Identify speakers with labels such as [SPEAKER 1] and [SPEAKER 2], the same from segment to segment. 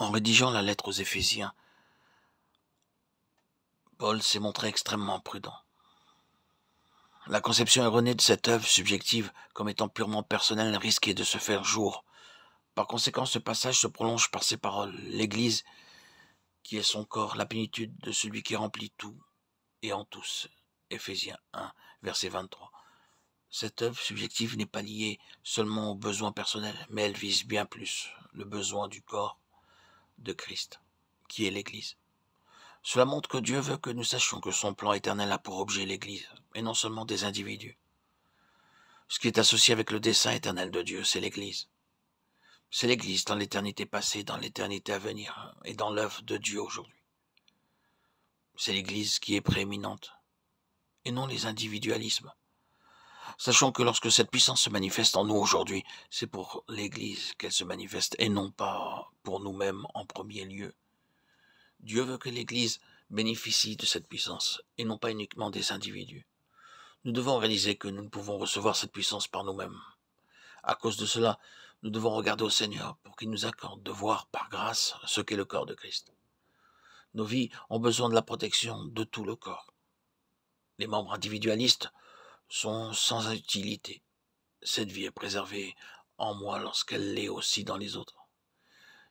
[SPEAKER 1] En rédigeant la lettre aux Éphésiens, Paul s'est montré extrêmement prudent. La conception erronée de cette œuvre subjective comme étant purement personnelle risquait de se faire jour. Par conséquent, ce passage se prolonge par ces paroles. L'Église, qui est son corps, la plénitude de celui qui remplit tout et en tous. Éphésiens 1, verset 23. Cette œuvre subjective n'est pas liée seulement aux besoins personnels, mais elle vise bien plus le besoin du corps de Christ, qui est l'Église. Cela montre que Dieu veut que nous sachions que son plan éternel a pour objet l'Église, et non seulement des individus. Ce qui est associé avec le dessein éternel de Dieu, c'est l'Église. C'est l'Église dans l'éternité passée, dans l'éternité à venir, et dans l'œuvre de Dieu aujourd'hui. C'est l'Église qui est prééminente, et non les individualismes. Sachons que lorsque cette puissance se manifeste en nous aujourd'hui, c'est pour l'Église qu'elle se manifeste, et non pas pour nous-mêmes en premier lieu. Dieu veut que l'Église bénéficie de cette puissance, et non pas uniquement des individus. Nous devons réaliser que nous ne pouvons recevoir cette puissance par nous-mêmes. À cause de cela, nous devons regarder au Seigneur pour qu'il nous accorde de voir par grâce ce qu'est le corps de Christ. Nos vies ont besoin de la protection de tout le corps. Les membres individualistes sont sans utilité. Cette vie est préservée en moi lorsqu'elle l'est aussi dans les autres.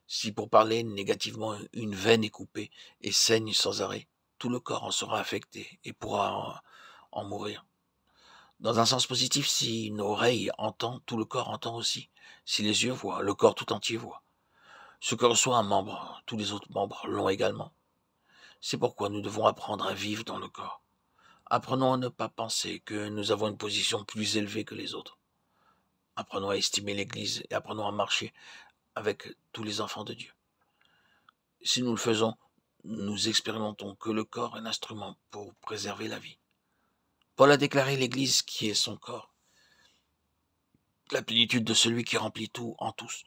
[SPEAKER 1] Si pour parler négativement une veine est coupée et saigne sans arrêt, tout le corps en sera affecté et pourra en mourir. Dans un sens positif, si une oreille entend, tout le corps entend aussi. Si les yeux voient, le corps tout entier voit. Ce que reçoit un membre, tous les autres membres l'ont également. C'est pourquoi nous devons apprendre à vivre dans le corps. Apprenons à ne pas penser que nous avons une position plus élevée que les autres. Apprenons à estimer l'Église et apprenons à marcher avec tous les enfants de Dieu. Si nous le faisons, nous expérimentons que le corps est l'instrument pour préserver la vie. Paul a déclaré l'Église qui est son corps, la plénitude de celui qui remplit tout en tous.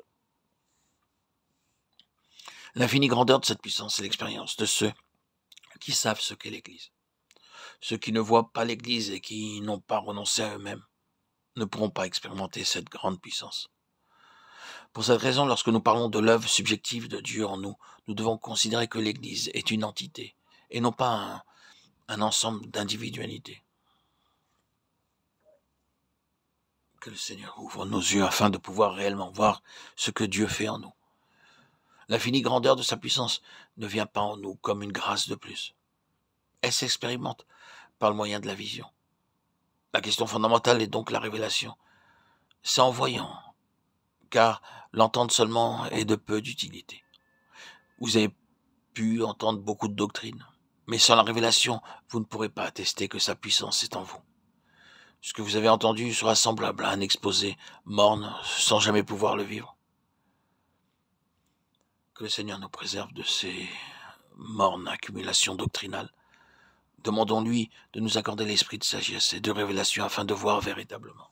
[SPEAKER 1] L'infinie grandeur de cette puissance est l'expérience de ceux qui savent ce qu'est l'Église. Ceux qui ne voient pas l'Église et qui n'ont pas renoncé à eux-mêmes ne pourront pas expérimenter cette grande puissance. Pour cette raison, lorsque nous parlons de l'œuvre subjective de Dieu en nous, nous devons considérer que l'Église est une entité et non pas un ensemble d'individualités. Que le Seigneur ouvre nos yeux afin de pouvoir réellement voir ce que Dieu fait en nous. L'infinie grandeur de sa puissance ne vient pas en nous comme une grâce de plus. Elle s'expérimente par le moyen de la vision. La question fondamentale est donc la révélation. C'est en voyant, car l'entendre seulement est de peu d'utilité. Vous avez pu entendre beaucoup de doctrines, mais sans la révélation, vous ne pourrez pas attester que sa puissance est en vous. Ce que vous avez entendu sera semblable à un exposé morne sans jamais pouvoir le vivre. Que le Seigneur nous préserve de ces mornes accumulations doctrinales. Demandons-lui de nous accorder l'esprit de sagesse et de révélation afin de voir véritablement.